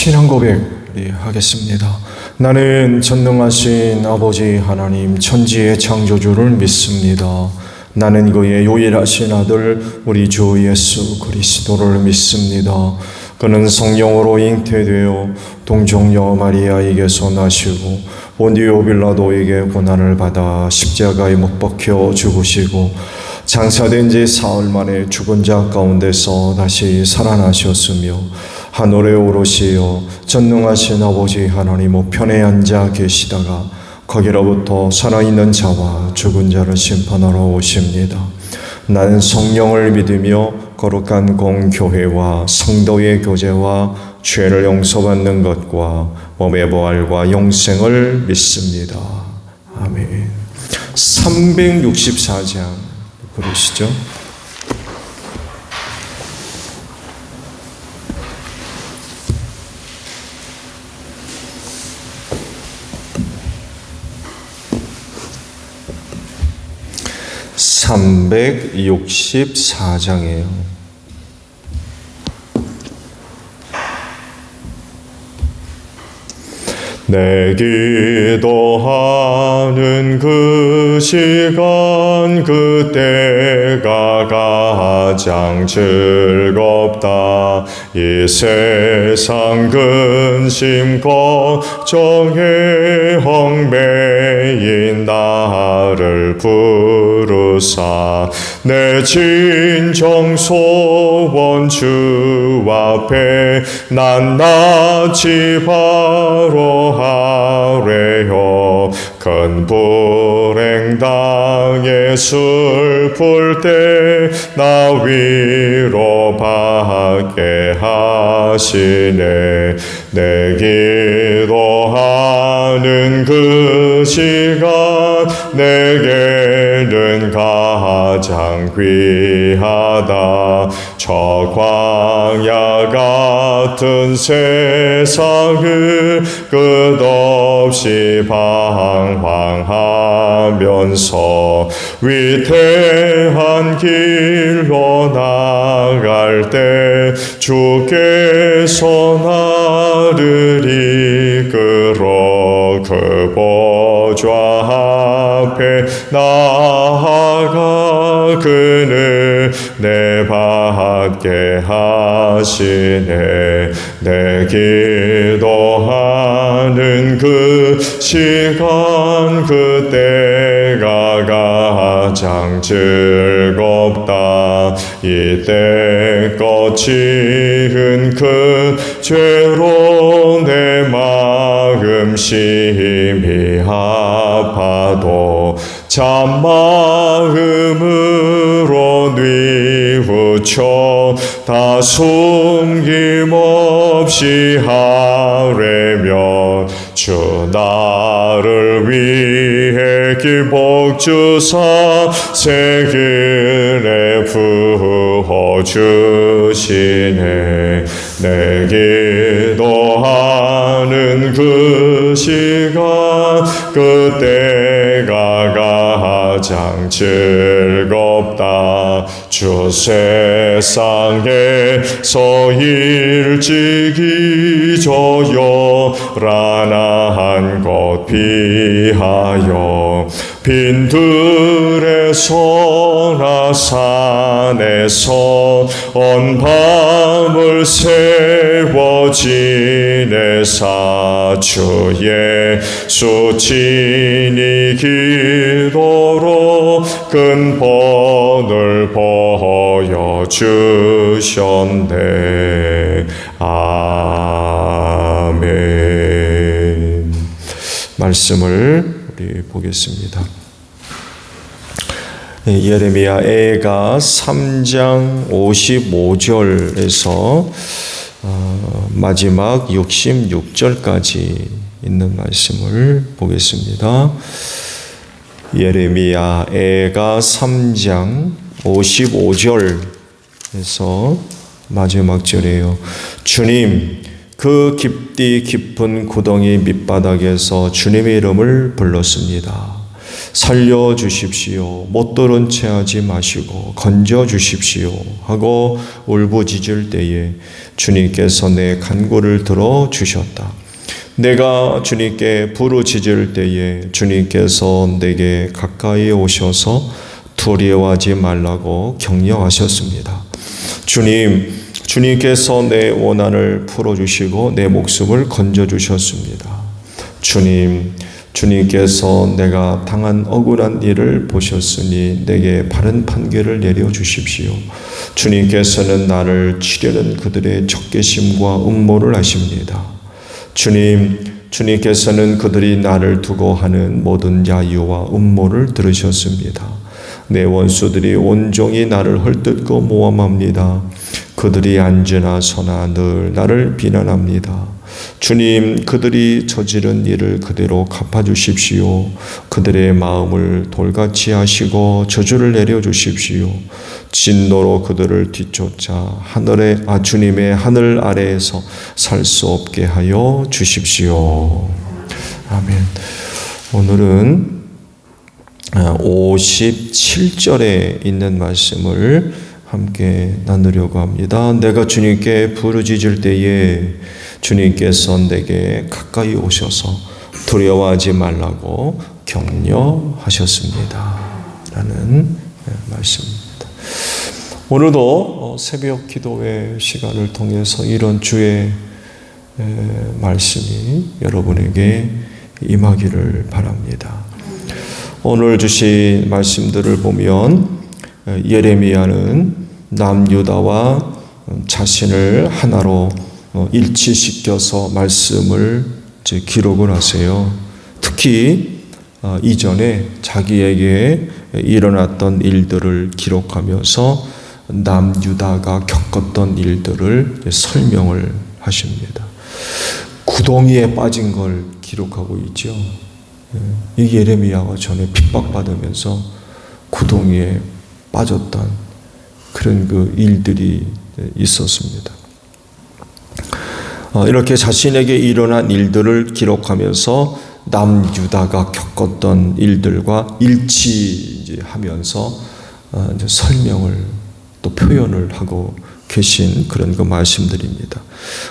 신앙 고백 하겠습니다. 나는 전능하신 아버지 하나님 천지의 창조주를 믿습니다. 나는 그의 유일하신 아들 우리 주 예수 그리스도를 믿습니다. 그는 성령으로 잉태되어 동정녀 마리아에게서 나시고 본디오 빌라도에게 고난을 받아 십자가에 못 박혀 죽으시고 장사된 지 사흘 만에 죽은 자 가운데서 다시 살아나셨으며 하늘에 오르시어 전능하신 아버지 하나님 우편에 앉아 계시다가 거기로부터 살아있는 자와 죽은 자를 심판하러 오십니다. 나는 성령을 믿으며 거룩한 공교회와 성도의 교제와 죄를 용서받는 것과 몸의 부활과 영생을 믿습니다. 아멘. 364장 부르시죠. (364장이에요) 내 기도하는 그 시간 그때가 가장 즐겁다. 이 세상 근심 걱정에 얽매인 나를 부르사 내 진정 소원 주 앞에 낱낱이 바로 하래요. 큰 불행 당해 슬플 때 나 위로받게 하시네. 내 기도하는 그 시간 내게는 가장 귀하다. 저 광야 같은 세상을 끝없이 방황하면서 위태한 길로 나갈 때 주께서 나를 이끌어 그 보좌 앞에 나아가 그는 내 받게 하시네. 내 기도하는 그 시간 그때가 가장 즐겁다. 이때껏 지은 그 죄로 내 마음 심히 아파도 참마음으로 뉘우쳐 다 숨김없이 하려면 주 나를 위해 기복 주사 새 길에 부어주시네. 내 기도하는 그 시간 그때가 가장 즐겁다. 주 세상에서 일찍이 저 요란한 곳 피하여 빈들에서나 산에서 온 밤을 세워 지내사 주 예수 친히 기도로 근본을 보여주셨네. 아멘. 말씀을 우리 보겠습니다. 예레미야가 3장 55절에서 마지막 66절까지 있는 말씀을 보겠습니다. 예레미야가 3장 55절에서 마지막 절이에요. 주님, 그 깊디 깊은 구덩이 밑바닥에서 주님의 이름을 불렀습니다. 살려주십시오. 못 들은 채 하지 마시고 건져주십시오 하고 울부짖을 때에 주님께서 내 간구를 들어주셨다. 내가 주님께 부르짖을 때에 주님께서 내게 가까이 오셔서 두려워하지 말라고 격려하셨습니다. 주님께서 내 원한을 풀어주시고 내 목숨을 건져주셨습니다. 주님께서 내가 당한 억울한 일을 보셨으니 내게 바른 판결을 내려주십시오. 주님께서는 나를 치려는 그들의 적개심과 음모를 아십니다. 주님께서는 그들이 나를 두고 하는 모든 야유와 음모를 들으셨습니다. 내 원수들이 온종일 나를 헐뜯고 모함합니다. 그들이 앉으나 서나 늘 나를 비난합니다. 주님, 그들이 저지른 일을 그대로 갚아주십시오. 그들의 마음을 돌같이 하시고 저주를 내려주십시오. 진노로 그들을 뒤쫓아 주님의 하늘 아래에서 살 수 없게 하여 주십시오. 아멘. 오늘은 57절에 있는 말씀을 함께 나누려고 합니다. 내가 주님께 부르짖을 때에 주님께서 내게 가까이 오셔서 두려워하지 말라고 격려하셨습니다. 라는 말씀입니다. 오늘도 새벽 기도회 시간을 통해서 이런 주의 말씀이 여러분에게 임하기를 바랍니다. 오늘 주신 말씀들을 보면 예레미야는 남유다와 자신을 하나로 일치시켜서 말씀을 기록을 하세요. 특히 이전에 자기에게 일어났던 일들을 기록하면서 남유다가 겪었던 일들을 설명을 하십니다. 구덩이에 빠진 걸 기록하고 있죠. 이 예레미야가 전에 핍박받으면서 구덩이에 빠졌던 그런 그 일들이 있었습니다. 이렇게 자신에게 일어난 일들을 기록하면서 남유다가 겪었던 일들과 일치하면서 설명을 또 표현을 하고 계신 그런 그 말씀들입니다.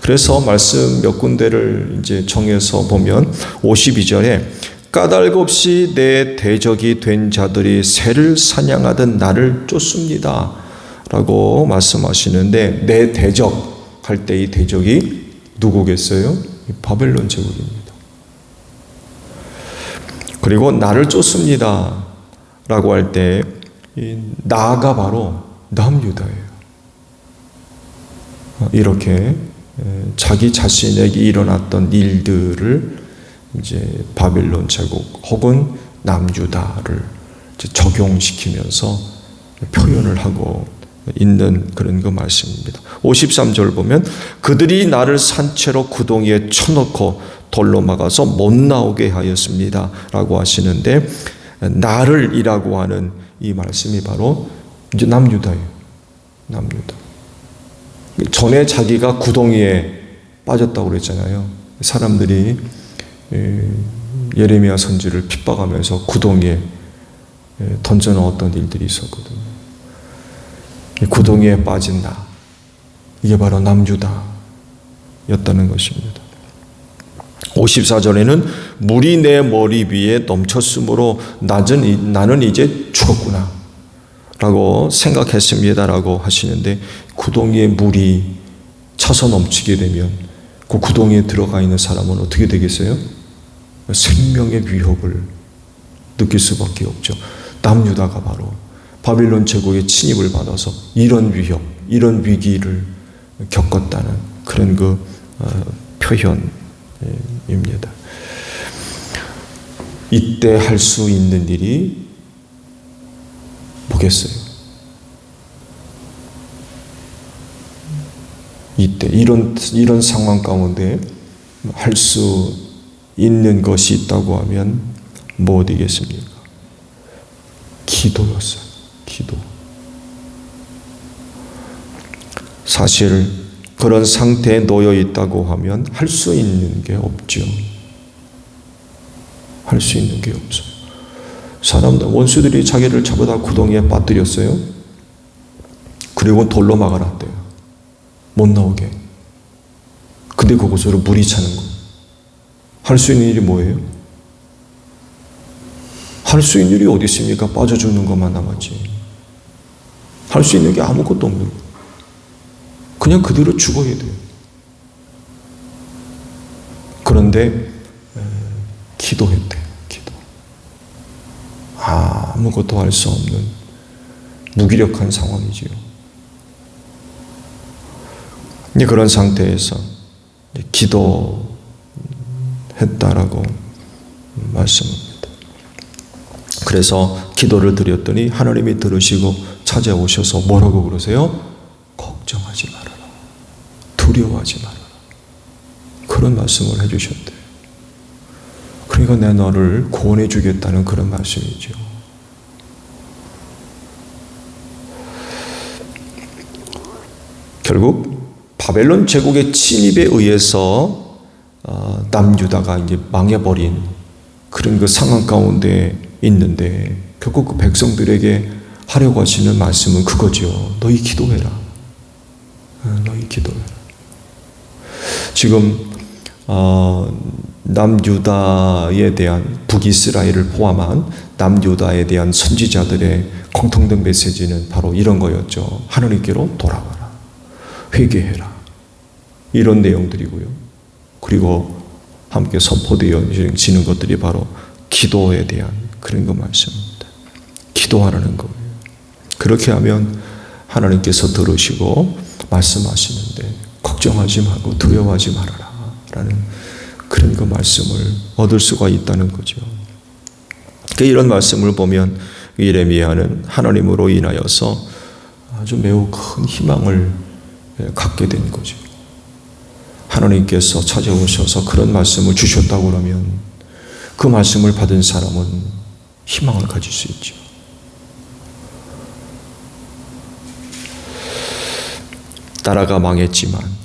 그래서 말씀 몇 군데를 이제 정해서 보면 52절에 까닭없이 내 대적이 된 자들이 새를 사냥하듯 나를 쫓습니다. 라고 말씀하시는데 내 대적 할 때 이 대적이 누구겠어요? 바벨론 제국입니다. 그리고 나를 쫓습니다. 라고 할 때 나가 바로 남유다예요. 이렇게 자기 자신에게 일어났던 일들을 이제 바벨론 제국 혹은 남유다를 적용시키면서 표현을 하고 있는 그런 그 말씀입니다. 53절 보면 그들이 나를 산채로 구덩이에 쳐넣고 돌로 막아서 못 나오게 하였습니다. 라고 하시는데 나를 이라고 하는 이 말씀이 바로 이제 남유다예요. 남유다. 전에 자기가 구덩이에 빠졌다고 그랬잖아요. 사람들이 예레미야 선지를 핍박하면서 구덩이에 던져 넣었던 일들이 있었거든요. 구덩이에 빠진 나, 이게 바로 남유다였다는 것입니다. 54절에는 물이 내 머리 위에 넘쳤으므로 나는 이제 죽었구나 라고 생각했습니다 라고 하시는데 구덩이에 물이 차서 넘치게 되면 그 구덩이에 들어가 있는 사람은 어떻게 되겠어요? 생명의 위협을 느낄 수밖에 없죠. 남유다가 바로 바빌론 제국의 침입을 받아서 이런 위협, 이런 위기를 겪었다는 그런 그 표현입니다. 이때 할 수 있는 일이 뭐겠어요? 이때 이런 상황 가운데 할 수 있는 것이 있다고 하면 뭐 어디겠습니까? 기도였어요. 기도. 사실 그런 상태에 놓여 있다고 하면 할 수 있는 게 없죠. 할 수 있는 게 없어요. 사람들, 원수들이 자기를 잡아다 구덩이에 빠뜨렸어요. 그리고 돌로 막아놨대요. 못 나오게. 근데 그곳으로 물이 차는 거예요. 할 수 있는 일이 뭐예요? 할 수 있는 일이 어디 있습니까? 빠져 죽는 것만 남았지. 할 수 있는 게 아무것도 없는 거예요. 그냥 그대로 죽어야 돼요. 그런데 기도했대요. 기도. 아무것도 할 수 없는 무기력한 상황이지요. 그런 상태에서 기도했다라고 말씀합니다. 그래서 기도를 드렸더니 하나님이 들으시고 찾아오셔서 뭐라고 그러세요? 걱정하지 말아라. 두려워하지 말아라. 그런 말씀을 해주셨대요. 그러니까 내가 너를 구원해 주겠다는 그런 말씀이죠. 결국 바벨론 제국의 침입에 의해서 남유다가 이제 망해버린 그런 그 상황 가운데 있는데, 결국 그 백성들에게 하려고 하시는 말씀은 그거죠. 너희 기도해라. 너희 기도해라. 지금 남유다에 대한, 북이스라엘을 포함한 남유다에 대한 선지자들의 공통된 메시지는 바로 이런 거였죠. 하나님께로 돌아와라. 회개해라. 이런 내용들이고요. 그리고 함께 선포되어지는 것들이 바로 기도에 대한 그런 거 말씀입니다. 기도하라는 거예요. 그렇게 하면 하나님께서 들으시고 말씀하시는데, 걱정하지 말고 두려워하지 말아라 라는 그런 그 말씀을 얻을 수가 있다는 거죠. 이런 말씀을 보면 예레미야는 하나님으로 인하여서 아주 매우 큰 희망을 갖게 된 거죠. 하나님께서 찾아오셔서 그런 말씀을 주셨다고 그러면 그 말씀을 받은 사람은 희망을 가질 수 있죠. 나라가 망했지만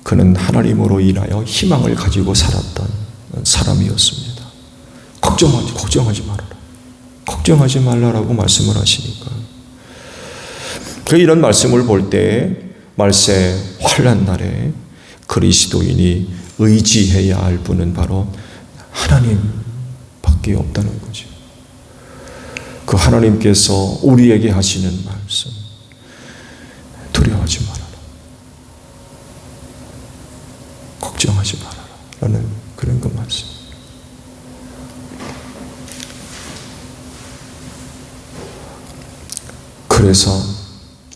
그는 하나님으로 인하여 희망을 가지고 살았던 사람이었습니다. 걱정하지 말아라. 걱정하지 말라라고 말씀을 하시니까. 이런 말씀을 볼 때 말세 환난 날에 그리스도인이 의지해야 할 분은 바로 하나님밖에 없다는 거죠. 그 하나님께서 우리에게 하시는 말씀, 두려워하지 말아라. 걱정하지 말아라. 라는 그런 그 말씀. 그래서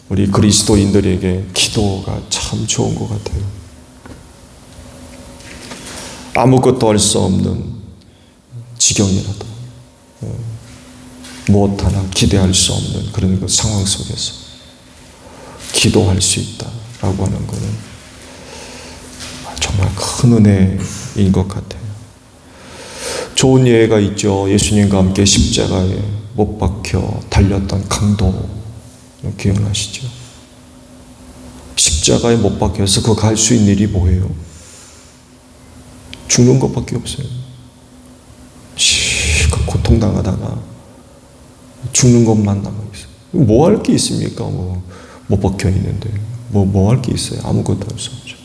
우리 그리스도인들에게 기도가 참 좋은 것 같아요. 아무것도 할 수 없는 지경이라도 무엇 하나 기대할 수 없는 그런 그 상황 속에서 기도할 수 있다라고 하는 것은 정말 큰 은혜인 것 같아요. 좋은 예가 있죠. 예수님과 함께 십자가에 못 박혀 달렸던 강도, 기억나시죠? 십자가에 못 박혀서 그 갈 수 있는 일이 뭐예요? 죽는 것밖에 없어요. 실컷 고통당하다가 죽는 것만 남아있어요. 뭐 할 게 있습니까? 못 박혀 있는데 뭐 할 게 있어요? 아무것도 할 수 없죠.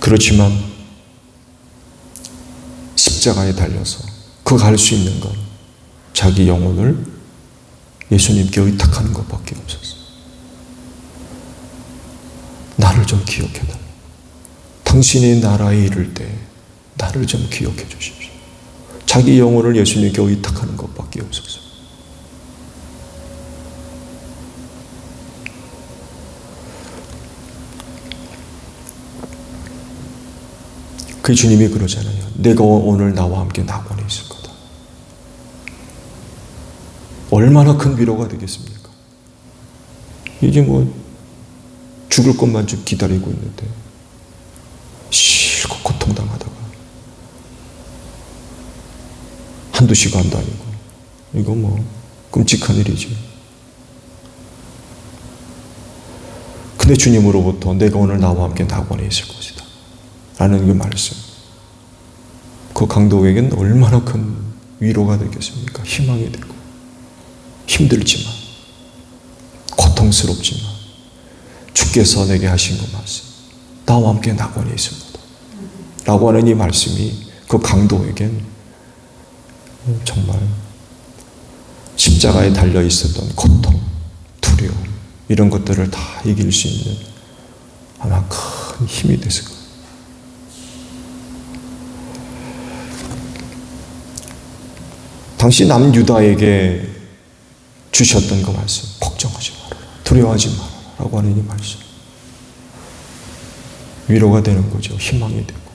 그렇지만 십자가에 달려서 그 갈 수 있는 건 자기 영혼을 예수님께 의탁하는 것밖에 없었어요. 나를 좀 기억해달라. 당신의 나라에 이를 때 나를 좀 기억해 주십시오. 자기 영혼을 예수님께 의탁하는 것밖에 없었어요. 그 주님이 그러잖아요. 내가 오늘 나와 함께 낙원에 있을 거다. 얼마나 큰 위로가 되겠습니까? 이제 죽을 것만 좀 기다리고 있는데 실컷 고통당하다가 한두 시간도 아니고 이거 끔찍한 일이지. 근데 주님으로부터 내가 오늘 나와 함께 낙원에 있을 것이다 라는 그 말씀, 그 강도에게는 얼마나 큰 위로가 되겠습니까? 희망이 되고, 힘들지만, 고통스럽지만 주께서 내게 하신 그 말씀, 나와 함께 낙원에 있습니다 라고 하는 이 말씀이 그 강도에겐 정말 십자가에 달려 있었던 고통, 두려움, 이런 것들을 다 이길 수 있는 아마 큰 힘이 됐을 거예요. 당시 남유다에게 주셨던 그 말씀, 걱정하지 말아라, 두려워하지 말아라 라고 하는 이 말씀, 위로가 되는 거죠. 희망이 되고.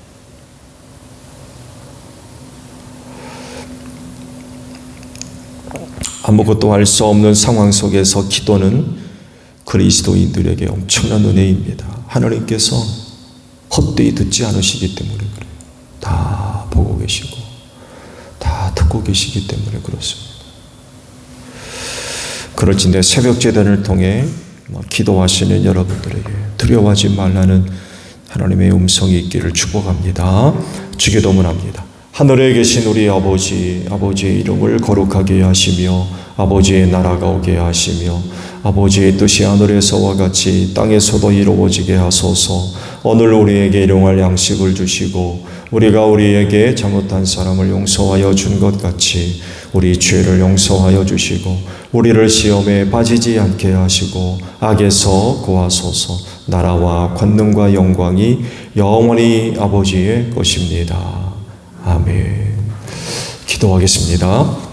아무것도 할 수 없는 상황 속에서 기도는 그리스도인들에게 엄청난 은혜입니다. 하나님께서 헛되이 듣지 않으시기 때문에 그래요. 다 보고 계시고 다 듣고 계시기 때문에 그렇습니다. 그럴진데 새벽 제단을 통해 기도하시는 여러분들에게 두려워하지 말라는 하나님의 음성이 있기를 축복합니다. 주기도문합니다. 하늘에 계신 우리 아버지, 아버지의 이름을 거룩하게 하시며 아버지의 나라가 오게 하시며 아버지의 뜻이 하늘에서와 같이 땅에서도 이루어지게 하소서. 오늘 우리에게 일용할 양식을 주시고 우리가 우리에게 잘못한 사람을 용서하여 준 것 같이 우리 죄를 용서하여 주시고 우리를 시험에 빠지지 않게 하시고 악에서 구하소서. 나라와 권능과 영광이 영원히 아버지의 것입니다. 아멘. 기도하겠습니다.